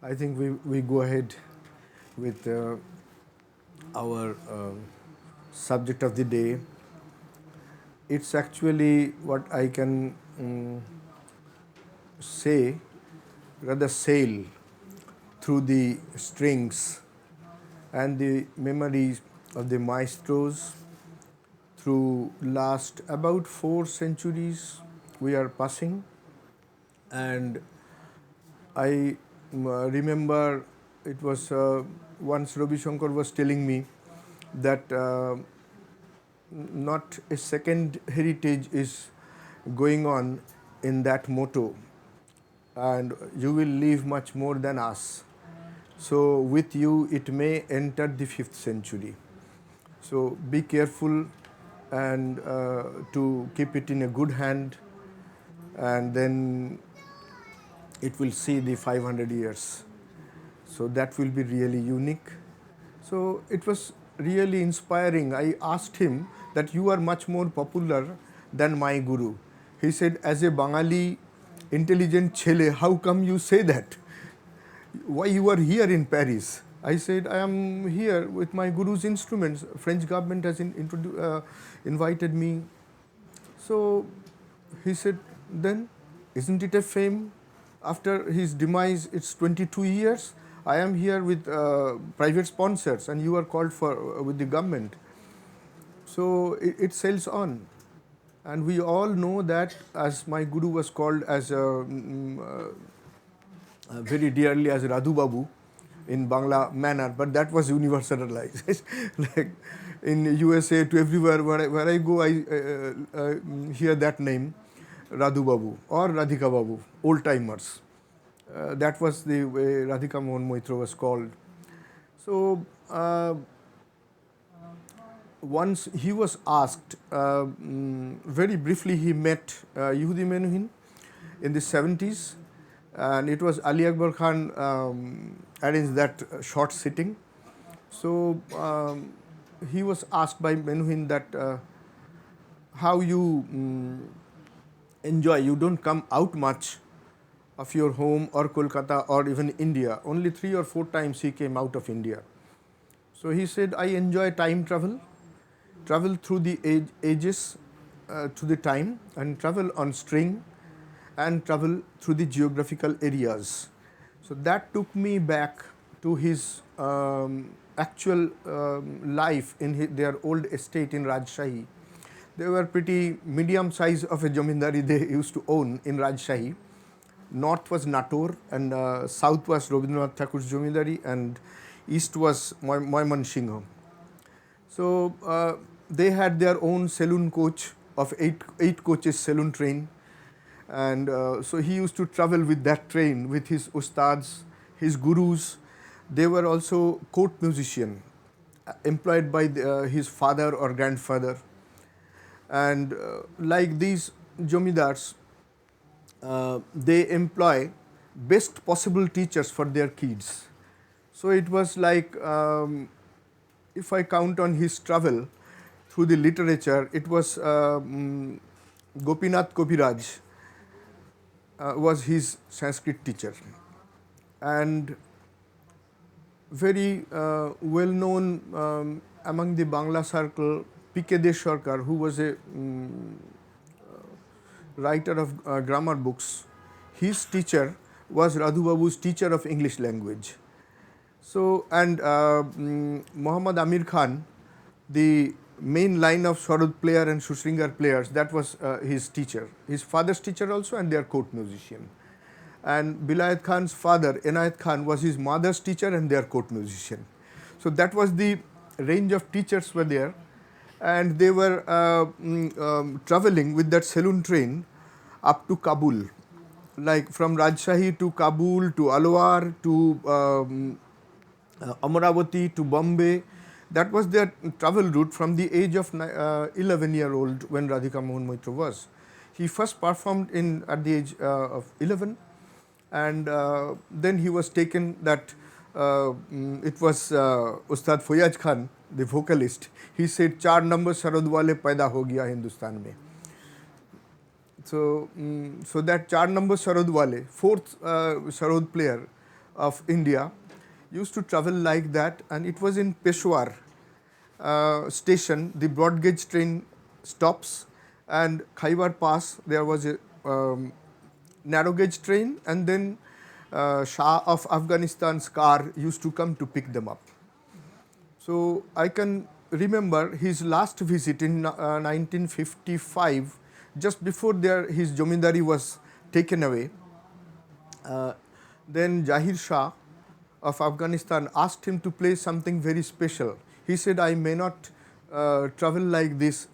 I think we go ahead with our subject of the day. It's actually what I can say, rather sail through the strings and the memories of the maestros through last about 4 centuries we are passing. And I remember it was once Ravi Shankar was telling me that not a second heritage is going on in that motto, and you will live much more than us. So with you it may enter the 5th century. So be careful and to keep it in a good hand, and then it will see the 500 years. So that will be really unique. So it was really inspiring. I asked him that you are much more popular than my guru. He said, as a Bengali intelligent chele, how come you say that? Why you are here in Paris? I said, I am here with my guru's instruments. French government has invited me. So he said, then isn't it a fame? After his demise, it's 22 years. I am here with private sponsors, and you are called for with the government. So it sails on. And we all know that, as my guru was called as very dearly as Radhu Babu in Bangla manner, but that was universalized. Like in USA, to everywhere where I go, I hear that name, Radhu Babu or Radhika Babu, old timers. That was the way Radhika Mohan Maitra was called. So once he was asked, very briefly, he met Yehudi Menuhin in the 70s, and it was Ali Akbar Khan arranged that short sitting. So he was asked by Menuhin that how you enjoy, you don't come out much of your home or Kolkata or even India. Only 3 or 4 times he came out of India. So he said, I enjoy time travel through the ages to the time, and travel on string, and travel through the geographical areas. So that took me back to his actual life in their old estate in Rajshahi. They were pretty medium size of a jamindari they used to own in Rajshahi. North was Nator, and south was Rabindranath Thakur's jamindari, and east was Moymansingham. So they had their own saloon coach of eight coaches saloon train, and so he used to travel with that train with his ustads, his gurus. They were also court musician, employed by his father or grandfather, and like these jomidars, they employ best possible teachers for their kids. So it was like, if I count on his travel through the literature, it was Gopinath Kopiraj was his Sanskrit teacher, and very well known among the Bangla circle, P.K. Desharkar, who was a writer of grammar books. His teacher was Radhu Babu's teacher of English language. So, and Muhammad Amir Khan, the main line of Sarod player and Shushringar players, that was his teacher. His father's teacher also, and their court musician. And Bilayat Khan's father, Enayat Khan, was his mother's teacher and their court musician. So that was the range of teachers were there, and they were traveling with that saloon train up to Kabul, like from Rajshahi to Kabul to Alwar to Amaravati to Bombay. That was their travel route from the age of 11-year-old when Radhika Mohan Maitra was. He first performed at the age of 11, and then he was taken that it was Ustad Foyaz Khan, the vocalist. He said, "4 number Sarod wale paida ho gaya Hindustan mein." So that 4 number Sarod wale, fourth Sarod player, of India used to travel like that, and it was in Peshawar station. The broad gauge train stops, and Khyber Pass there was a narrow gauge train, and then Shah of Afghanistan's car used to come to pick them up. So I can remember his last visit in 1955, just before his jomindari was taken away. Uh, then Zahir Shah of Afghanistan asked him to play something very special. He said, I may not travel like this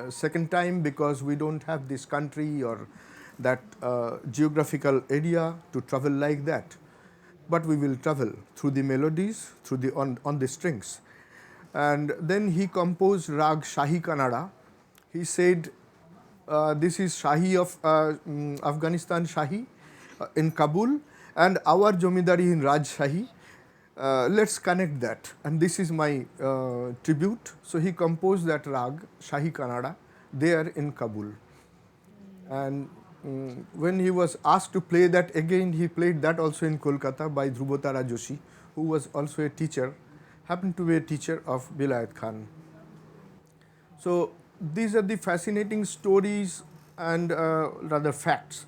second time because we don't have this country or that geographical area to travel like that. But we will travel through the melodies, through the on the strings. And then he composed Rag Shahi Kannada. He said, this is Shahi of Afghanistan Shahi in Kabul, and our Jomidari in Raj Shahi. Let's connect that, and this is my tribute. So he composed that Rag Shahi Kannada there in Kabul. And when he was asked to play that again, he played that also in Kolkata by Dhrubotara Joshi, who was also a teacher, happened to be a teacher of Vilayat Khan. So these are the fascinating stories and rather facts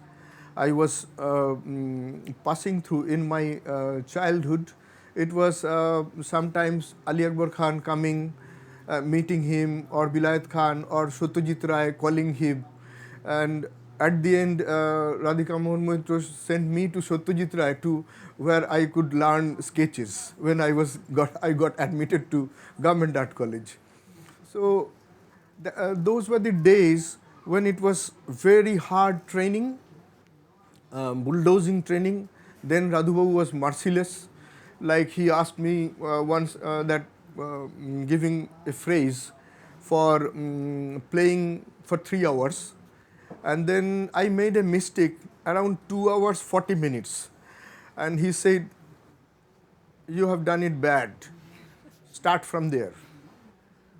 I was passing through in my childhood. It was sometimes Ali Akbar Khan coming, meeting him, or Vilayat Khan or Satyajit Ray calling him, and at the end Radhika Mohan Maitra sent me to Satyajit Ray to where I could learn sketches when I got admitted to Government Art College. So those were the days when it was very hard training, bulldozing training. Then Radhu Babu was merciless. Like he asked me once that giving a phrase for playing for 3 hours, and then I made a mistake around 2 hours 40 minutes, and he said, you have done it bad, start from there.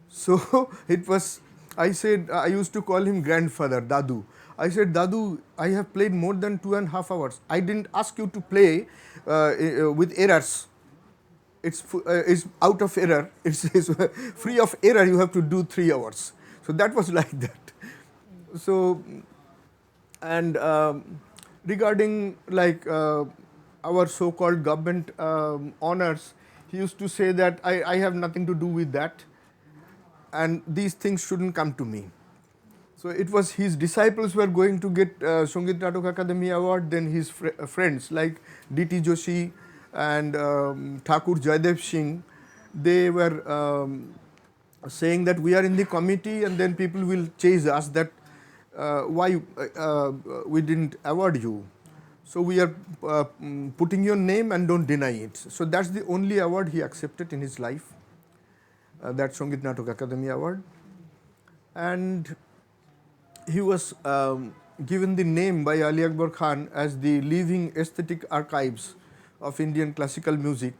So it was, I said, I used to call him grandfather, Dadu. I said, Dadu, I have played more than 2.5 hours. I didn't ask you to play with errors. It's out of error. It's free of error. You have to do 3 hours. So that was like that. So, and regarding like our so-called government honors, he used to say that I have nothing to do with that, and these things shouldn't come to me. So it was his disciples were going to get Sangeet Natak Akademi Award, then his friends like D.T. Joshi and Thakur Jaydev Singh, they were saying that we are in the committee, and then people will chase us that why we didn't award you. So we are putting your name and don't deny it. So that's the only award he accepted in his life, that Sangeet Natak Akademi Award. And he was given the name by Ali Akbar Khan as the living aesthetic archives of Indian classical music,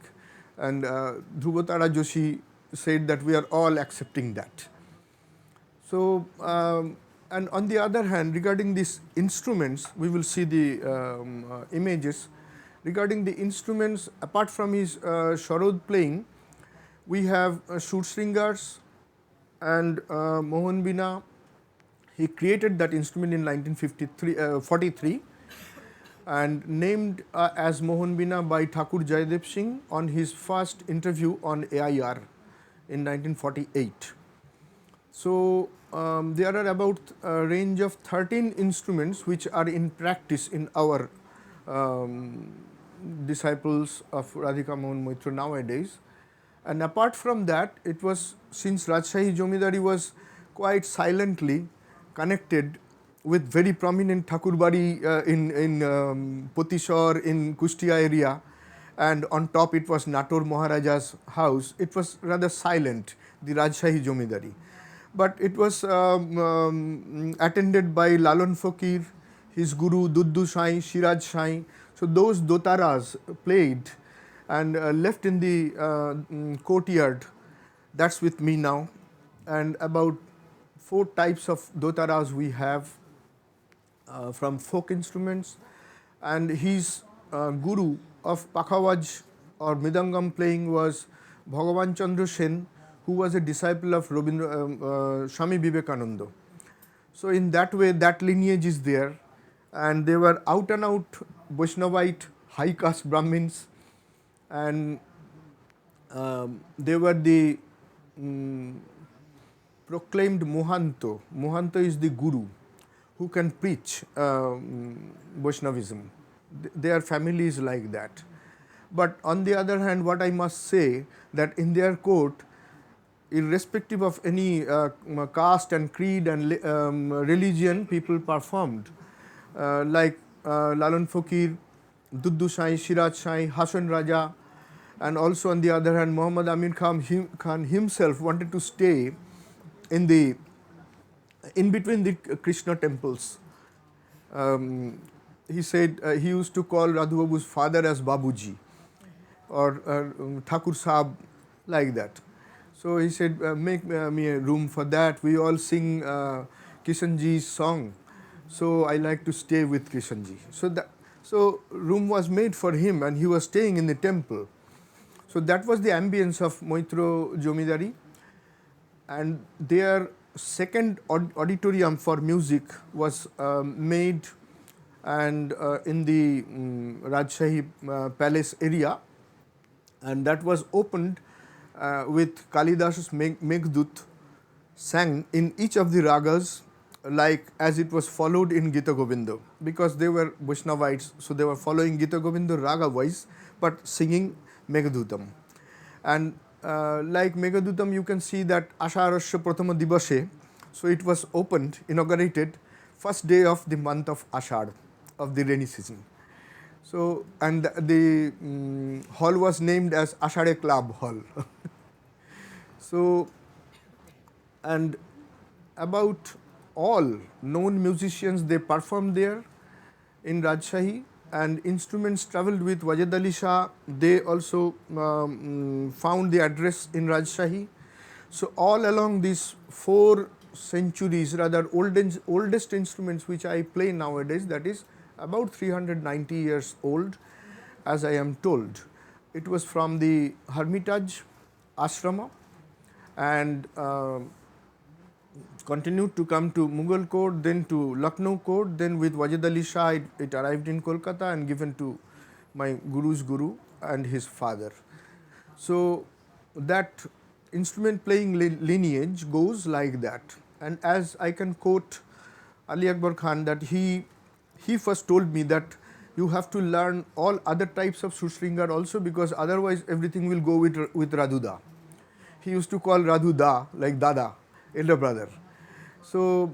and Dhrubotara Joshi said that we are all accepting that. So, and on the other hand, regarding these instruments, we will see the images. Regarding the instruments, apart from his Sarod playing, we have Sursringars and Mohan Bina. He created that instrument in 1943 and named as Mohan Bina by Thakur Jaydev Singh on his first interview on AIR in 1948. So there are about a range of 13 instruments which are in practice in our disciples of Radhika Mohan Maitra nowadays. And apart from that, it was, since Rajshahi Jomidari was quite silently connected with very prominent Thakurbari in Potishor, in Kustia area, and on top it was Nator Maharaja's house. It was rather silent, the Rajshahi Jomidari. But it was attended by Lalon Fakir, his guru Duddu Sai, Shiraj Sai. So those dotaras played and left in the courtyard. That's with me now. And about 4 types of dotaras we have from folk instruments, and his guru of Pakhawaj or Midangam playing was Bhagavan Chandra Sen, who was a disciple of Swami Vivekananda. So in that way, that lineage is there, and they were out and out Vaishnavite, high caste Brahmins, and they were the proclaimed Mohanto. Mohanto is the guru who can preach Vaishnavism. Their family is like that. But on the other hand, what I must say, that in their court, irrespective of any caste and creed and religion, people performed like Lalan Fakir, Duddu Sai, Shiraj Sai, Hasan Raja, and also on the other hand, Muhammad Amin Khan himself wanted to stay in between the Krishna temples. He said he used to call Radhu Babu's father as Babuji or Thakur Sahab, like that. So he said, make me a room for that. We all sing Kishanji's song. So I like to stay with Kishanji. So room was made for him, and he was staying in the temple. So that was the ambience of Moitro Jomidari. And their second auditorium for music was made and in the Rajshahi Palace area, and that was opened with Kalidas's Meghdut sang in each of the ragas, like as it was followed in Gita Govinda, because they were Vaishnavites, so they were following Gita Govinda raga wise but singing Meghdhutam. And like Meghdhutam, you can see that Asharasya Prathama Divase, so it was opened, inaugurated first day of the month of Ashad, of the rainy season. So, and the hall was named as Ashade Club Hall. So, and about all known musicians, they performed there in Rajshahi, and instruments travelled with Wajid Ali Shah. They also found the address in Rajshahi. So all along these 4 centuries, rather oldest instruments which I play nowadays, that is about 390 years old, as I am told. It was from the Hermitage Ashrama, and continued to come to Mughal court, then to Lucknow court, then with Wajid Ali Shah it arrived in Kolkata and given to my guru's guru and his father. So that instrument playing lineage goes like that. And as I can quote Ali Akbar Khan, that he first told me that you have to learn all other types of Sushringar also, because otherwise everything will go with Radhuda. He used to call Radhuda like Dada, elder brother. So,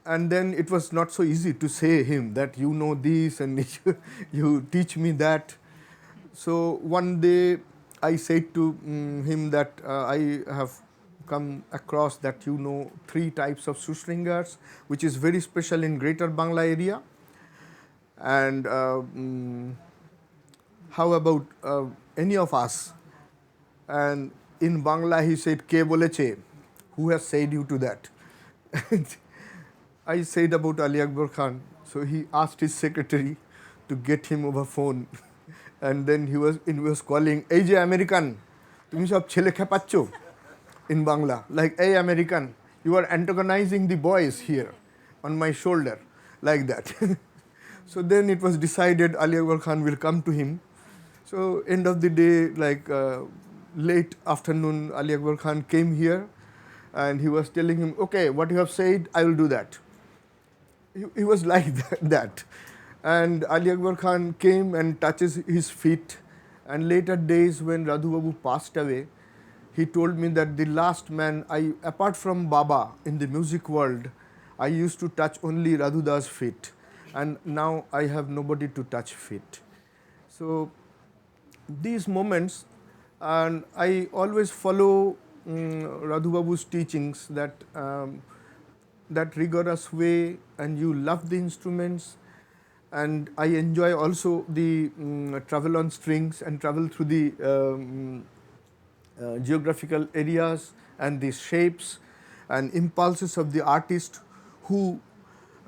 and then it was not so easy to say him that you know this and you teach me that. So one day I said to him that I have come across that you know 3 types of Sushringars, which is very special in Greater Bangla area. And how about any of us? And in Bangla he said, Ke boleche? Who has said you to that? I said about Ali Akbar Khan. So he asked his secretary to get him over phone. And then he was calling, Ei je American, tumi sob chele khepaccho, in Bangla. Like, hey American, you are antagonizing the boys here on my shoulder, like that. So then it was decided Ali Akbar Khan will come to him. So end of the day, like late afternoon, Ali Akbar Khan came here and he was telling him, okay, what you have said, I will do that. He was like that. And Ali Akbar Khan came and touches his feet. And later days when Radhu Babu passed away, he told me that the last man, apart from Baba in the music world, I used to touch only Radhu Das' feet. And now I have nobody to touch feet. So these moments, and I always follow Radhu Babu's teachings, that that rigorous way, and you love the instruments. And I enjoy also the travel on strings and travel through the geographical areas and the shapes and impulses of the artist who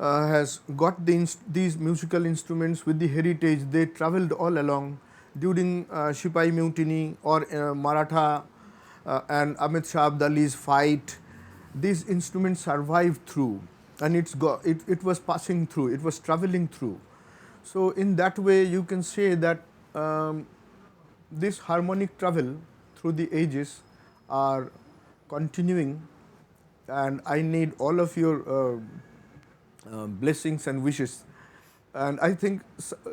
has got these musical instruments with the heritage. They traveled all along during Sipai Mutiny or Maratha and Ahmed Shah Abdali's fight. These instruments survived through, and it was passing through, it was traveling through. So in that way, you can say that this harmonic travel through the ages are continuing, and I need all of your blessings and wishes. And I think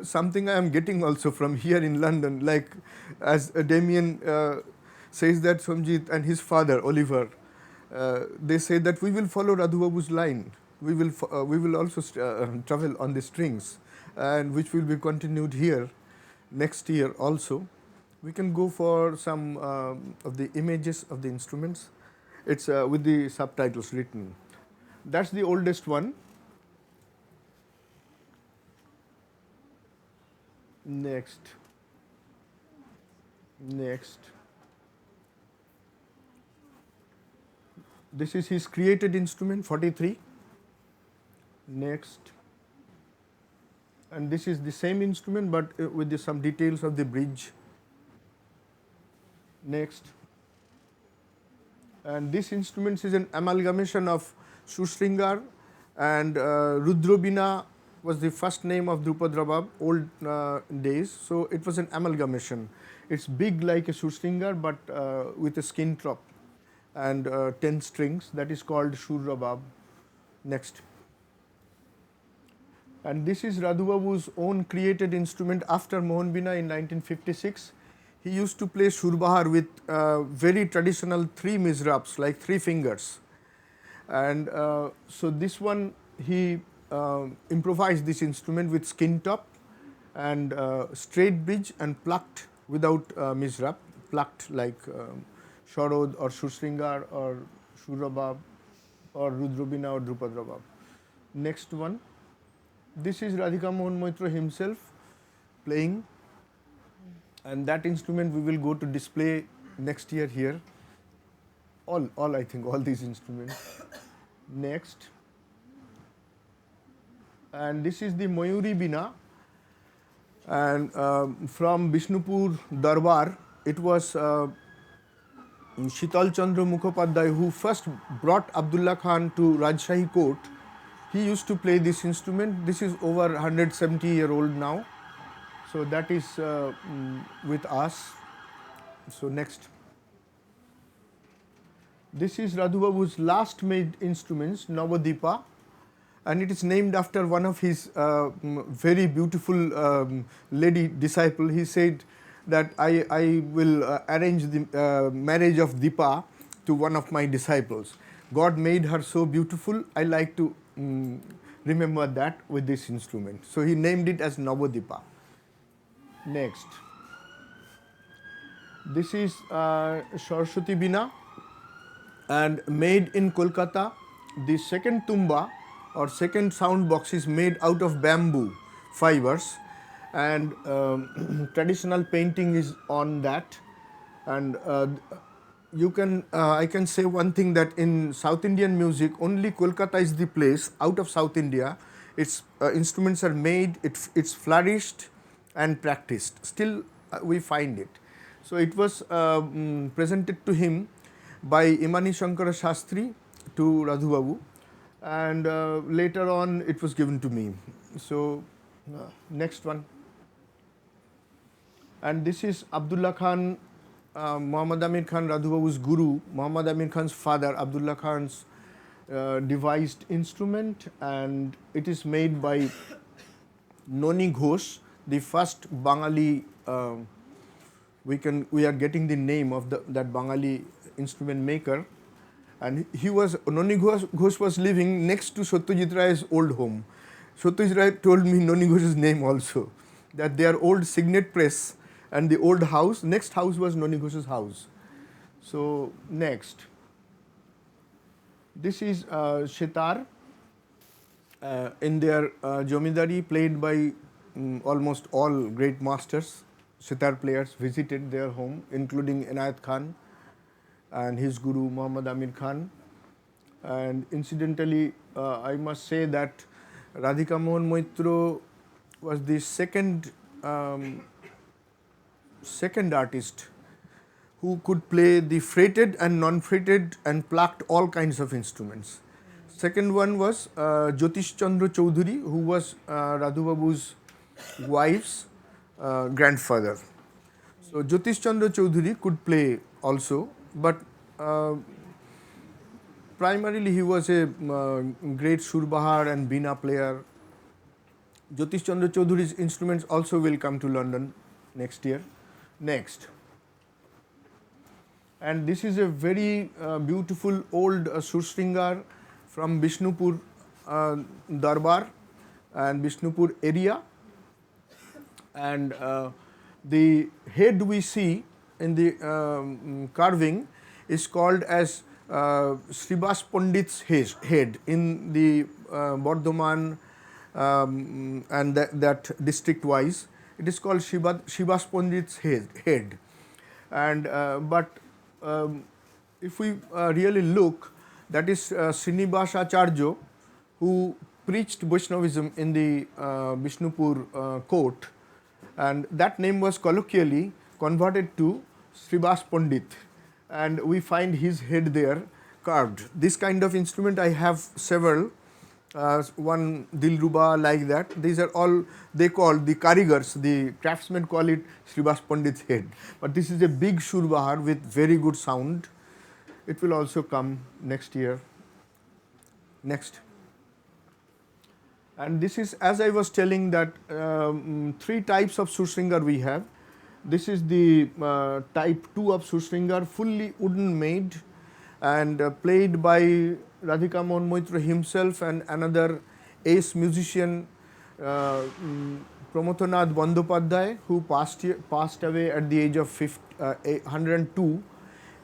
something I am getting also from here in London, like as Damian says that Somjit and his father Oliver, they say that we will follow Radhu Babu's line. We will also travel on the strings, and which will be continued here next year also. We can go for some of the images of the instruments. It's with the subtitles written. That's the oldest one. Next. This is his created instrument, 43. Next. And this is the same instrument but with some details of the bridge. Next. And this instrument is an amalgamation of Shusringar and Rudrobina was the first name of Drupad Rabab, old days. So it was an amalgamation. It's big like a Shusringar but with a skin top and 10 strings. That is called Shur Rabab. Next. And this is Radhu Babu's own created instrument after Mohan Bina in 1956. He used to play Surbahar with very traditional 3 mizraps, like 3 fingers. And so this one, he improvised this instrument with skin top and straight bridge and plucked without mizrap, plucked like Sarod or Shusringar or Shurabab or Rudrobina or Drupad Rabab. Next one. This is Radhika Mohan Maitra himself playing, and that instrument we will go to display next year here. All I think, all these instruments. Next. And this is the Mayuri Bina, and from Bishnupur Darbar, it was Shital Chandra Mukhopadhyay who first brought Abdullah Khan to Rajshahi court. He used to play this instrument. This is over 170-year-old now. So that is with us. So next. This is Radhu Babu's last made instruments, Navadipa, and it is named after one of his very beautiful lady disciple. He said that I will arrange the marriage of Dipa to one of my disciples. God made her so beautiful. I like to remember that with this instrument. So he named it as Navadipa. Next. This is Saraswati Bina and made in Kolkata. The second tumba or second sound box is made out of bamboo fibers, and traditional painting is on that. And you can I can say one thing, that in South Indian music only Kolkata is the place out of South India. Its instruments are made, it's flourished and practiced. Still we find it. So it was presented to him by Imani Shankara Shastri to Radhu Babu, and later on it was given to me. So next one. And this is Abdullah Khan, Muhammad Amir Khan, Radhu Babu's guru, Muhammad Amir Khan's father, Abdullah Khan's devised instrument, and it is made by Noni Ghosh, the first Bengali. We are getting the name of that Bengali instrument maker, and Noni Ghosh was living next to Satyajit Ray's old home. Satyajit Ray told me Noni Ghosh's name also, that their old signet press and the old house, next house was Noni Ghosh's house. So next. This is Sitar in their Jomidari, played by almost all great masters. Sitar players visited their home, including Inayat Khan and his guru Muhammad Amir Khan. And incidentally, I must say that Radhika Mohan Maitra was the second artist who could play the fretted and non-fretted and plucked all kinds of instruments. Second one was Jyotish Chandra Chaudhary, who was Radhu Babu's wife's grandfather. So Jyotish Chandra Chaudhary could play also, but primarily he was a great surbahar and veena player. Jyotish Chandra Chaudhary's instruments also will come to London next year. Next. And this is a very beautiful old Surshringar from Bishnupur Darbar and Bishnupur area. And the head we see in the carving is called as Sribas Pandit's head in the Bardhaman and that district wise. It is called Sribas Pandit's head. And but if we really look, that is Srinivas Acharya, who preached Vaishnavism in the Bishnupur court, and that name was colloquially converted to Sribas Pandit, and we find his head there carved. This kind of instrument I have several, one Dilruba like that. These are all they call the karigars, the craftsmen call it Sribas Pandit's head. But this is a big surbahar with very good sound. It will also come next year. Next. And this is, as I was telling, that three types of Surshringar we have. This is the type 2 of Surshringar, fully wooden made and played by Radhika Mohan Maitra himself and another ace musician, Pramothanath Bandyopadhyay, who passed away at the age of 102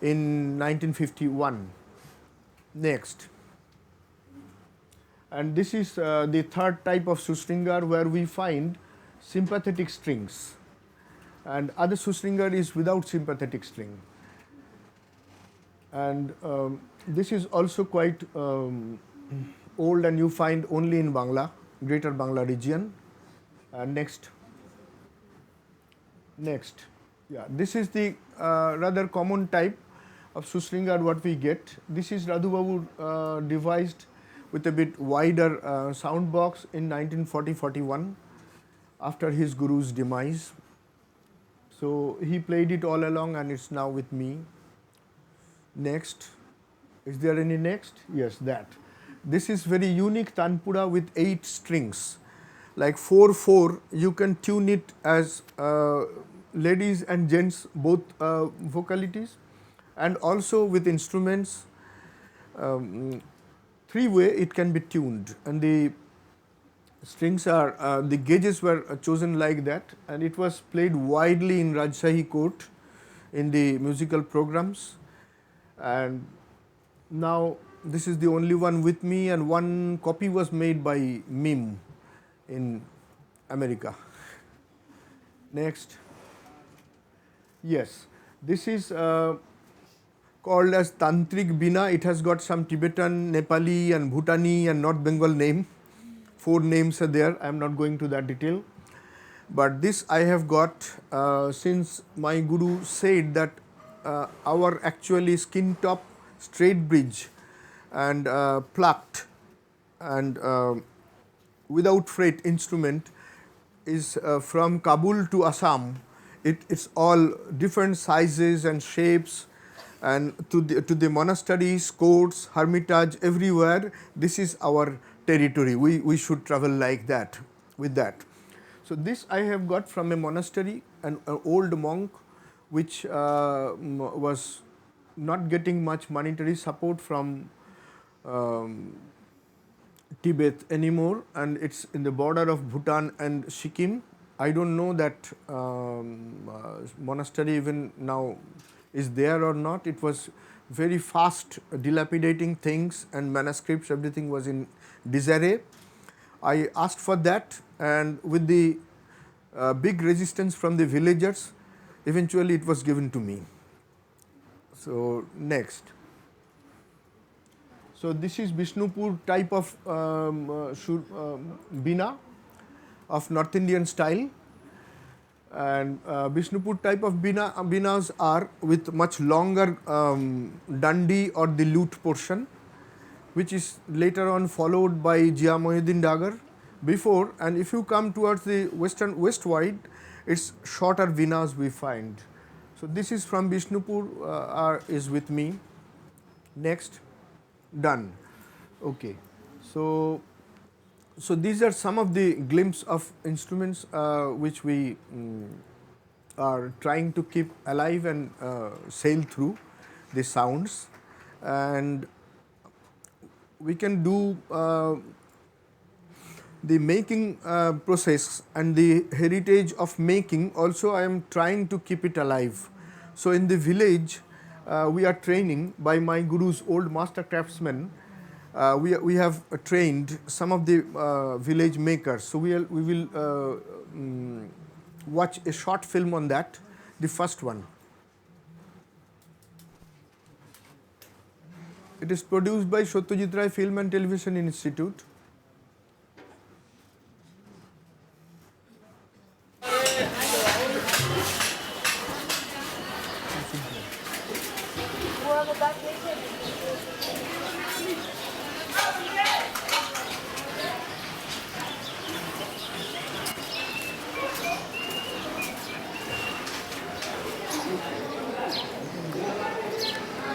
in 1951. Next. And this is the third type of Surshringar, where we find sympathetic strings. And other Surshringar is without sympathetic string. And this is also quite old, and you find only in Bangla, Greater Bangla region. Next. Next. Yeah, this is the rather common type of Surshringar what we get. This is Radhu Babu devised with a bit wider sound box in 1940-41 after his guru's demise. So he played it all along, and it's now with me. Next. Is there any next? Yes, that. This is very unique Tanpura with 8 strings. Like 4/4, you can tune it as ladies and gents, both vocalities, and also with instruments. 3-way it can be tuned, and the strings are, the gauges were chosen like that, and it was played widely in Rajshahi court in the musical programs. And now this is the only one with me, and one copy was made by MIM in America. Next. Yes, this is called as Tantric Bina. It has got some Tibetan, Nepali and Bhutani and North Bengal name. 4 names are there. I am not going to that detail. But this I have got since my guru said that our actually skin top straight bridge and plucked and without fret instrument is from Kabul to Assam. It's all different sizes and shapes, and to the monasteries, courts, hermitage, everywhere. This is our territory. We should travel like that, with that. So this I have got from a monastery, an old monk, which was not getting much monetary support from Tibet anymore, and it's in the border of Bhutan and Sikkim. I don't know that monastery even now is there or not. It was very fast dilapidating things, and manuscripts, everything was in disarray. I asked for that, and with the big resistance from the villagers, eventually it was given to me. So next. So this is Bishnupur type of Bina of North Indian style, and Bishnupur type of Binas are with much longer dandi or the lute portion, which is later on followed by Jia Mohiuddin Dagar before, and if you come towards the westward, it's shorter Binas we find. So this is from Bishnupur, is with me. Next, done. Okay, so these are some of the glimpse of instruments which we are trying to keep alive and sail through the sounds, and we can do the making process and the heritage of making also. I am trying to keep it alive. So in the village we are training by my guru's old master craftsmen. We have trained some of the village makers. So we will watch a short film on that, the first one. It is produced by Satyajit Ray Film and Television Institute.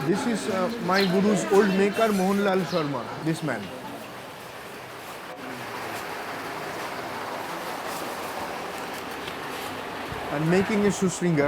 This is my guru's old maker, Mohanlal Sharma, this man. And making a shoestring.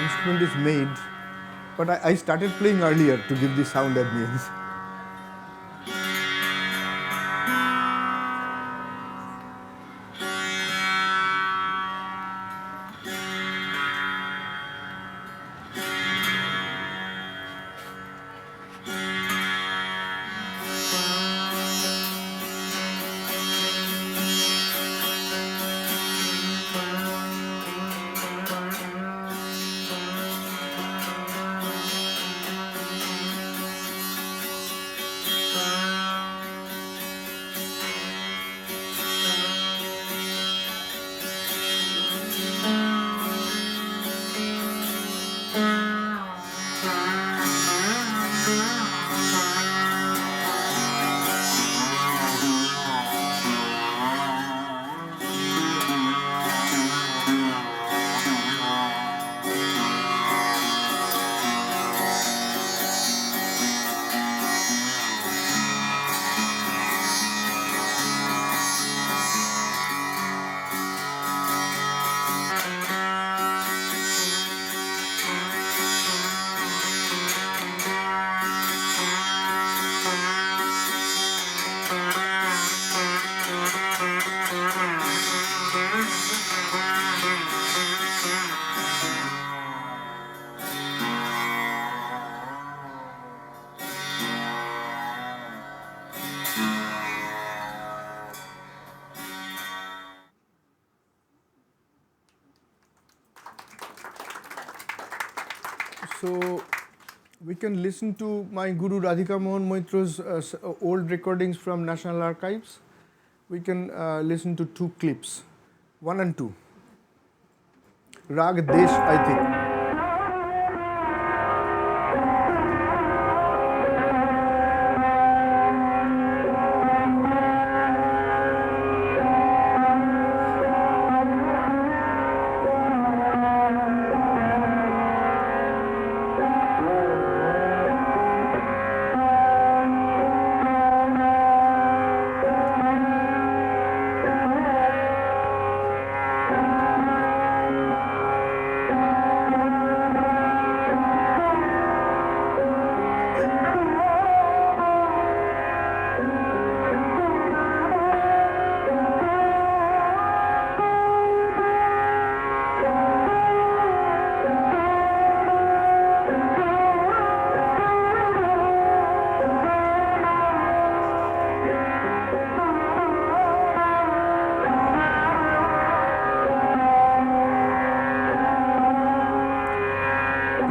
Instrument is made, but I started playing earlier to give the sound ambience. So we can listen to my Guru Radhika Mohan Maitra's old recordings from National Archives. We can listen to 2 clips, 1 and 2. Rag Desh, I think.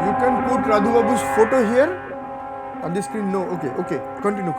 You can put Radhu Babu's photo here on the screen. No, okay. Continue.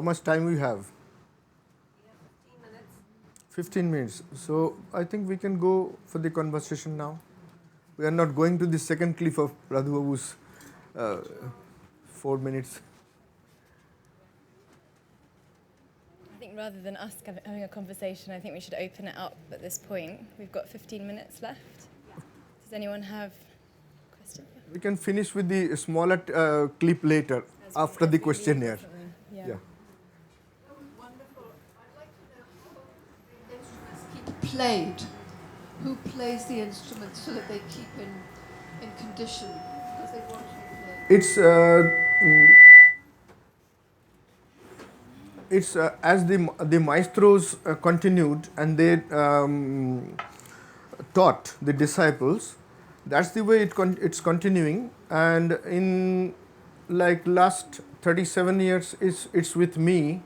much time we have? 15 minutes. So I think we can go for the conversation now. We are not going to the second clip of Radhu Babu's 4 minutes. I think rather than us having a conversation, I think we should open it up at this point. We've got 15 minutes left. Does anyone have a question? We can finish with the smaller clip later, after the questionnaire. Yeah. Wonderful. I'd like to know how the instruments keep played. Who plays the instruments so that they keep in condition because they want to be played? It's as the maestros continued and they taught the disciples. That's the way it's continuing. And in like last 37 years, it's with me.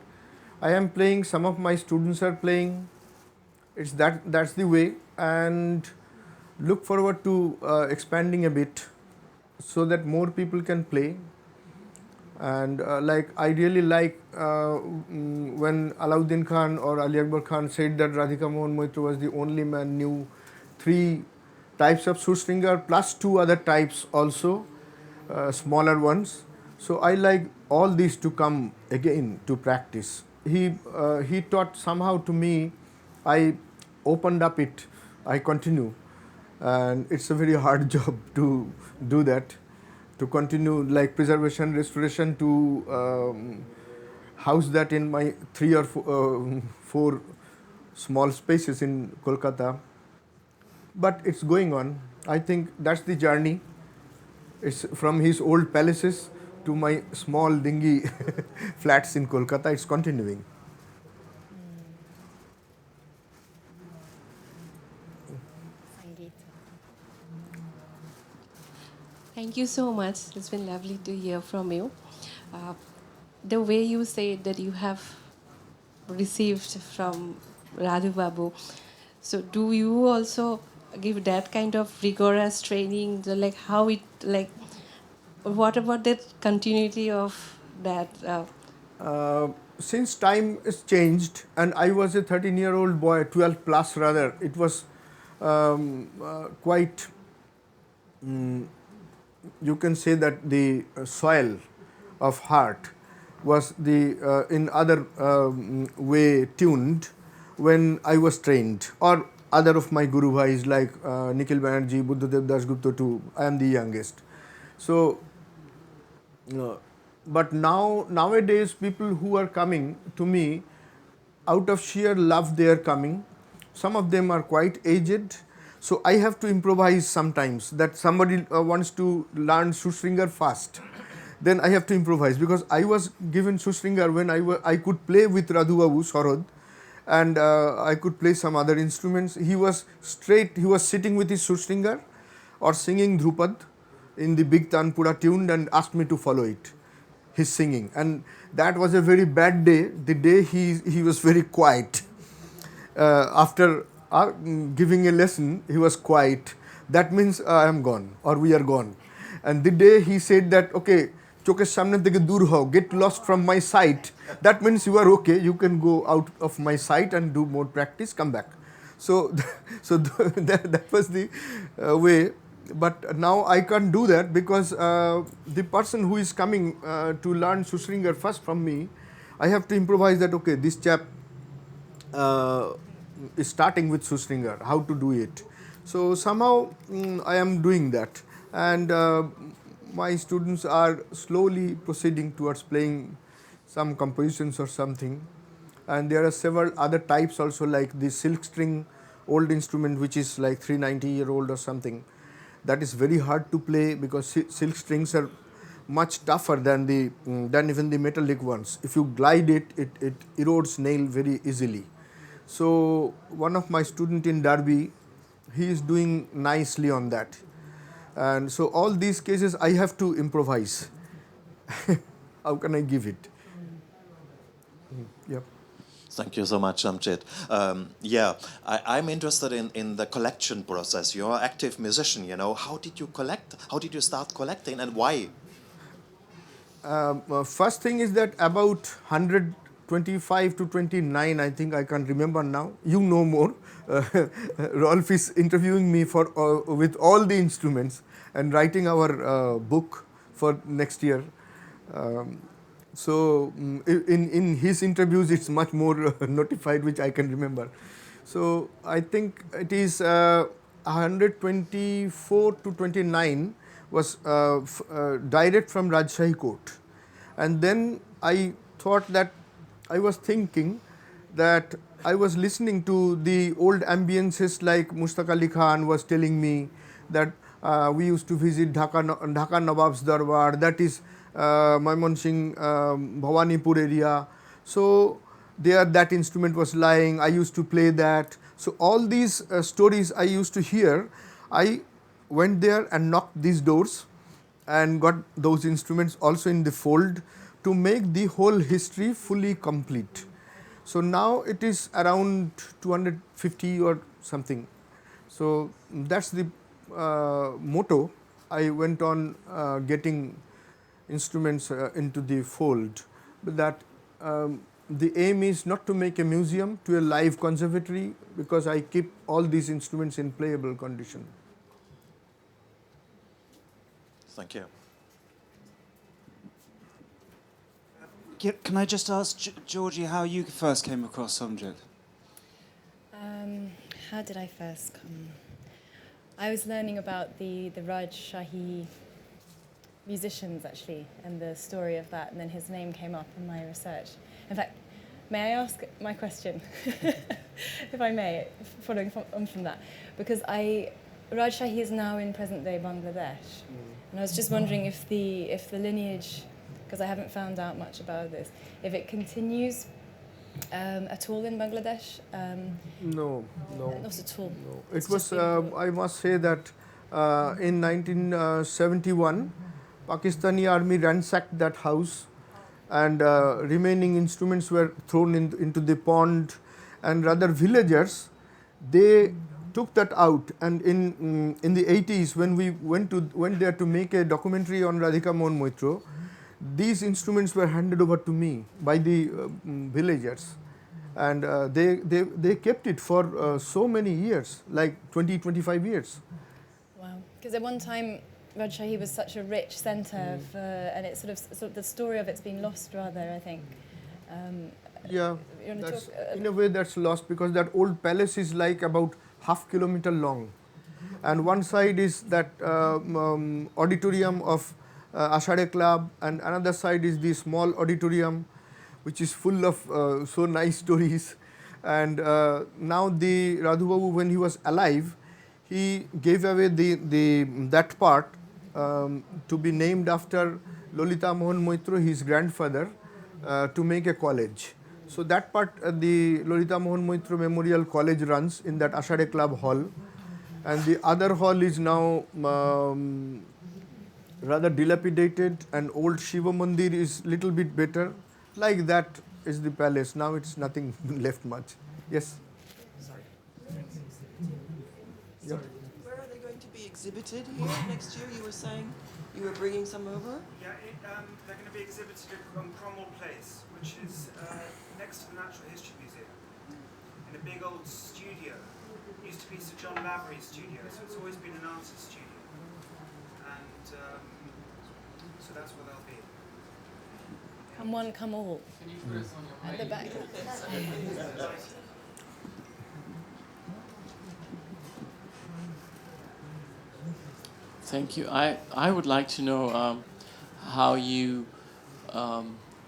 I am playing. Some of my students are playing. That's the way, and look forward to expanding a bit so that more people can play. And I really like when Alauddin Khan or Ali Akbar Khan said that Radhika Mohan Maitra was the only man knew 3 types of surstringer plus 2 other types also, smaller ones. So I like all these to come again to practice. He taught somehow to me. I opened up it. I continue, and it's a very hard job to do that. To continue like preservation, restoration, to house that in my 3 or 4 small spaces in Kolkata. But it's going on. I think that's the journey. It's from his old palaces to my small dingy flats in Kolkata. It's continuing. Thank you so much. It's been lovely to hear from you. The way you said that you have received from Radhu Babu, so do you also give that kind of rigorous training? Like how it, like, what about that continuity of that? Since time is changed and I was a 13-year-old boy, 12 plus rather, it was quite... you can say that the soil of heart was the in other way tuned when I was trained, or other of my Guru Bhais like Nikhil Banerjee, Buddhadev Dasgupta too. I am the youngest. So, but nowadays people who are coming to me out of sheer love, they are coming. Some of them are quite aged. So I have to improvise sometimes, that somebody wants to learn Shushringar fast. Then I have to improvise, because I was given Shushringar when I could play with Radhu Babu, Sarod, and I could play some other instruments. He was sitting with his Shushringar or singing Dhrupad in the big Tanpura tune and asked me to follow it, his singing. And that was a very bad day, the day he was very quiet. After giving a lesson, he was quiet. That means I am gone, or we are gone. And the day he said that, okay, choke samne theke dur ho, get lost from my sight, that means you are okay, you can go out of my sight and do more practice, come back. So, that was the way. But now I can't do that, because the person who is coming to learn Shushringar first from me, I have to improvise that, okay, this chap is starting with Shushringar, how to do it. So somehow I am doing that, and my students are slowly proceeding towards playing some compositions or something. And there are several other types also, like the silk string old instrument, which is like 390-year-old or something. That is very hard to play, because silk strings are much tougher than even the metallic ones. If you glide it, it erodes nail very easily. So one of my student in Derby, he is doing nicely on that. And so all these cases I have to improvise. How can I give it? Yeah. Thank you so much, Somjit. I'm interested in the collection process. You're an active musician, you know. How did you collect? How did you start collecting, and why? First thing is that about 100 25 to 29, I think I can't remember now. You know more. Rolf is interviewing me for with all the instruments and writing our book for next year. In his interviews, it's much more notified, which I can remember. So I think it is 124 to 29 was direct from Rajshahi Court. And then I thought that I was thinking that I was listening to the old ambiences like Mushtaq Ali Khan was telling me that we used to visit Dhaka Nawab's Darbar, that is Maimansingh, Bhawanipur area. So there that instrument was lying, I used to play that. So all these stories I used to hear, I went there and knocked these doors and got those instruments also in the fold to make the whole history fully complete. So now it is around 250 or something. So that's the motto. I went on getting instruments into the fold. But that the aim is not to make a museum, to a live conservatory, because I keep all these instruments in playable condition. Thank you. Can I just ask Georgie how you first came across Somjit? How did I first come? I was learning about the Rajshahi musicians, actually, and the story of that, and then his name came up in my research. In fact, may I ask my question, if I may, following on from that? Because Rajshahi is now in present-day Bangladesh, and I was just wondering if the lineage, because I haven't found out much about this, if it continues at all in Bangladesh? No. Not at all. No. It's It was, just been- I must say that in 1971, Pakistani army ransacked that house, and remaining instruments were thrown into the pond, and rather villagers, they took that out. And in the 80s, when we went there to make a documentary on Radhika Mohan Maitra, these instruments were handed over to me by the villagers, and they kept it for so many years, like 20-25 years. Wow. Because at one time, Rajshahi was such a rich centre, and it's sort of the story of it's been lost, rather, I think. Yeah, You want to that's, talk, in a way that's lost, because that old palace is like about half kilometer long, and one side is that auditorium of Ashare Club, and another side is the small auditorium, which is full of so nice stories. And now the Radhu Babu, when he was alive, he gave away that part to be named after Lolita Mohan Maitra, his grandfather, to make a college. So that part, the Lolita Mohan Maitra Memorial College runs in that Ashare Club hall, and the other hall is now rather dilapidated, and old Shiva Mandir is little bit better. Like that is the palace. Now it's nothing left much. Yes. Yeah. Where are they going to be exhibited here next year? You were saying you were bringing some over? Yeah, they're going to be exhibited on Cromwell Place, which is next to the Natural History Museum, in a big old studio. It used to be Sir John Lavery's studio, so it's always been an artist's studio. And so that's where they'll be. come one, come all. At the back. Thank you. I would like to know how you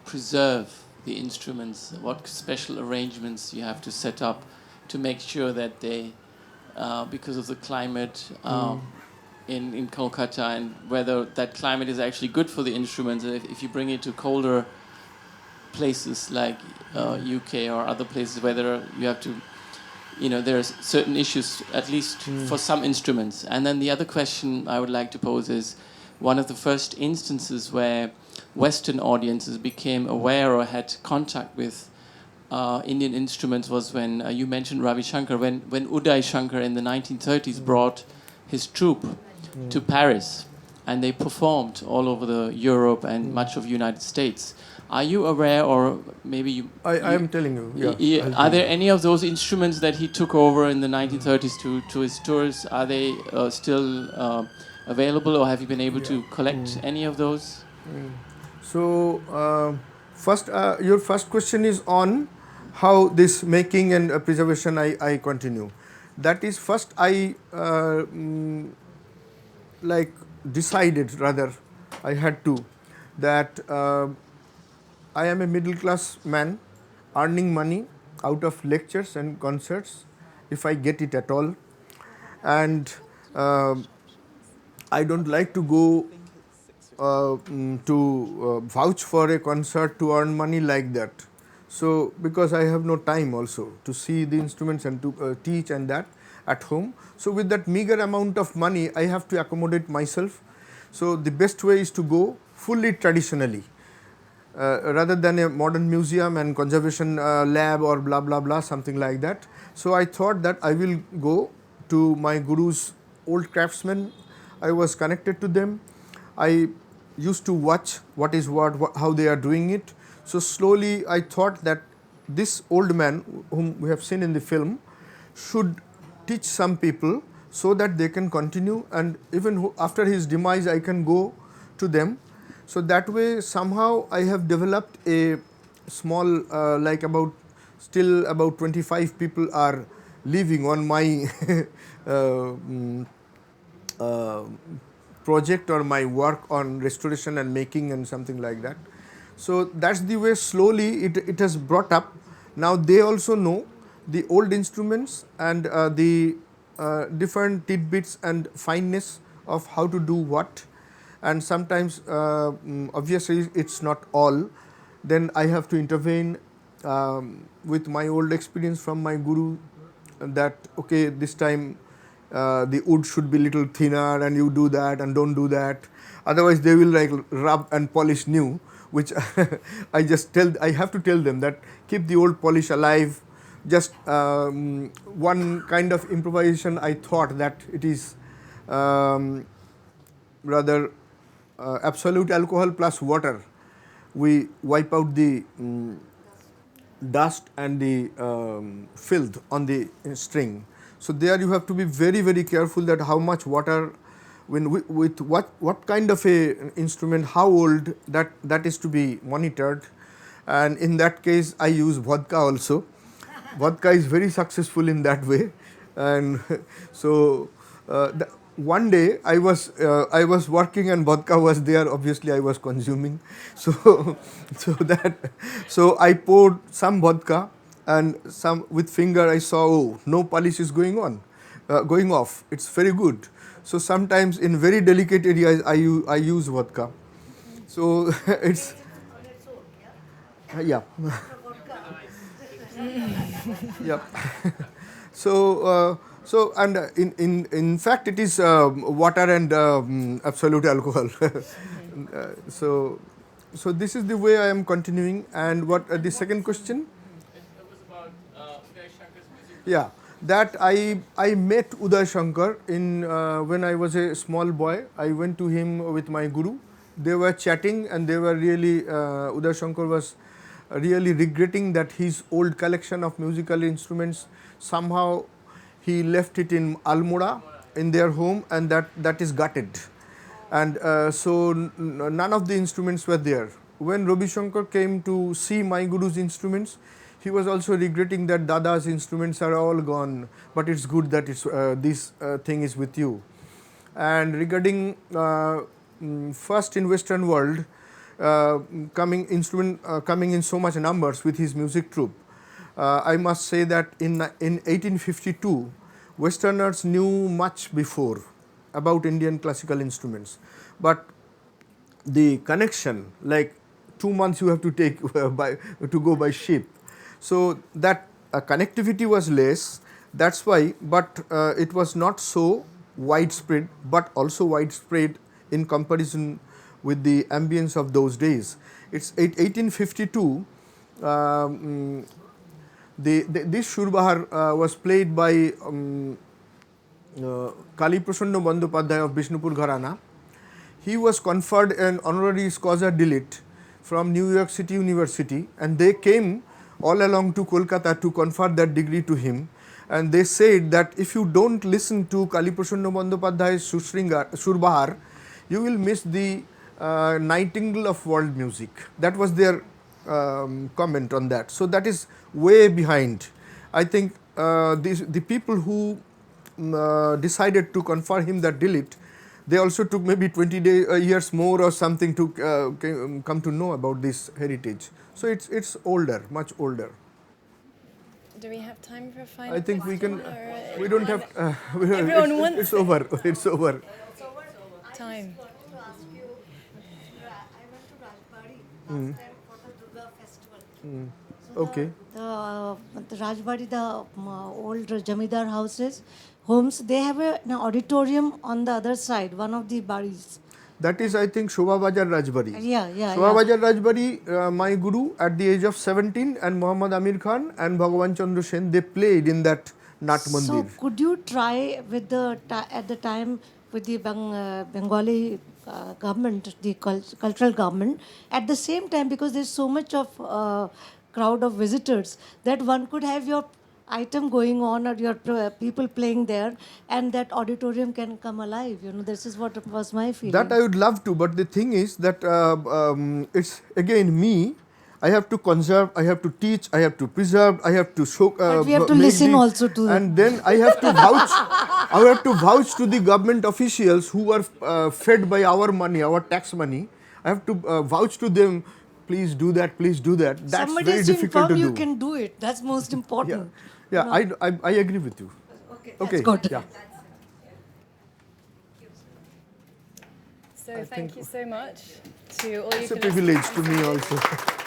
preserve the instruments, what special arrangements you have to set up to make sure that they, because of the climate in Kolkata, and whether that climate is actually good for the instruments. If you bring it to colder places like UK or other places, whether you have to, there's certain issues, at least for some instruments. And then the other question I would like to pose is, one of the first instances where Western audiences became aware or had contact with Indian instruments was when you mentioned Ravi Shankar, when Uday Shankar in the 1930s brought his troupe to Paris, and they performed all over Europe and much of the United States. Are you aware, or maybe you? I am telling you. Yeah. I'll Are tell there you. any of those instruments that he took over in the 1930s to his tours? Are they still available, or have you been able to collect any of those? So, first, your first question is on how this making and preservation I continue. That is, first I like decided, rather, I had to, that I am a middle class man earning money out of lectures and concerts, if I get it at all, and I don't like to go to vouch for a concert to earn money like that. So, because I have no time also to see the instruments and to teach and that at home. So, with that meager amount of money, I have to accommodate myself. So, the best way is to go fully traditionally. Rather than a modern museum and conservation lab or blah blah blah, something like that. So I thought that I will go to my guru's old craftsmen. I was connected to them. I used to watch what is what, how they are doing it. So slowly I thought that this old man whom we have seen in the film should teach some people so that they can continue, and even after his demise I can go to them. So that way somehow I have developed a small like still about 25 people are living on my project or my work on restoration and making and something like that. So that's the way slowly it has brought up. Now they also know the old instruments and the different tidbits and fineness of how to do what. And sometimes obviously it's not all, then I have to intervene with my old experience from my guru, that okay, this time the wood should be little thinner and you do that and don't do that, otherwise they will like rub and polish new, which I have to tell them that keep the old polish alive. Just one kind of improvisation, I thought that it is rather absolute alcohol plus water. We wipe out the dust and the filth on the string. So there you have to be very very careful that how much water, with what kind of a instrument, how old, that is to be monitored. And in that case I use vodka also. Vodka is very successful in that way. And so one day I was working and vodka was there. Obviously, I was consuming. So I poured some vodka and some with finger. I saw, oh, no polish is going off. It's very good. So sometimes in very delicate areas I use vodka. So it's yeah. Yeah. So and in fact it is water and absolute alcohol. So this is the way I am continuing. And what the second question? It was about Uday Shankar's music. Yeah, that I met Uday Shankar in when I was a small boy. I went to him with my guru. They were chatting and they were really Uday Shankar was really regretting that his old collection of musical instruments, somehow he left it in Almora in their home, and that is gutted. And so none of the instruments were there. When Ravi Shankar came to see my guru's instruments, he was also regretting that Dada's instruments are all gone, but it's good that this thing is with you. And regarding first in Western world, coming in so much numbers with his music troupe, I must say that in 1852, Westerners knew much before about Indian classical instruments, but the connection, like 2 months you have to take to go by ship, so that connectivity was less. That's why, but it was not so widespread, but also widespread in comparison with the ambience of those days. It's 1852. This Shurbahar was played by Kali Prashanna Bandyopadhyay of Bishnupur Gharana. He was conferred an honorary Scouser Dillit from New York City University, and they came all along to Kolkata to confer that degree to him. And they said that if you don't listen to Kaliprashanna Bandyopadhyay's Surbahar, you will miss the nightingale of world music. That was their comment on that. So that is way behind. I think the people who decided to confer him that delete, they also took maybe 20 years more or something to come to know about this heritage. So it's older, much older. Do we have time for a final I think we can. question, or- We don't have. Everyone wants it's over. It's over. time. Okay. The Rajbari, the old Jamidar houses, homes, they have an auditorium on the other side, one of the baris. That is, I think, Shobha Bajar Rajbari. Yeah. Shobha Bajar Rajbari, my guru at the age of 17, and Muhammad Amir Khan and Bhagavan Chandra Sen, they played in that Nat Mandir. So could you try with the at the time with the Bengali government, the cultural government, at the same time, because there's so much of crowd of visitors, that one could have your item going on or your people playing there, and that auditorium can come alive. This is what was my feeling. That I would love to, but the thing is that it's again me. I have to conserve, I have to teach, I have to preserve, I have to show. But we have to listen also to them. And then I have to vouch. I have to vouch to the government officials who are fed by our money, our tax money. I have to vouch to them. Please do that. Please do that. That's Somebody very is to difficult to inform do. you can do it. That's most important. Yeah, I agree with you. That's good. Yeah. So thank you so much to all you. It's a privilege to me also.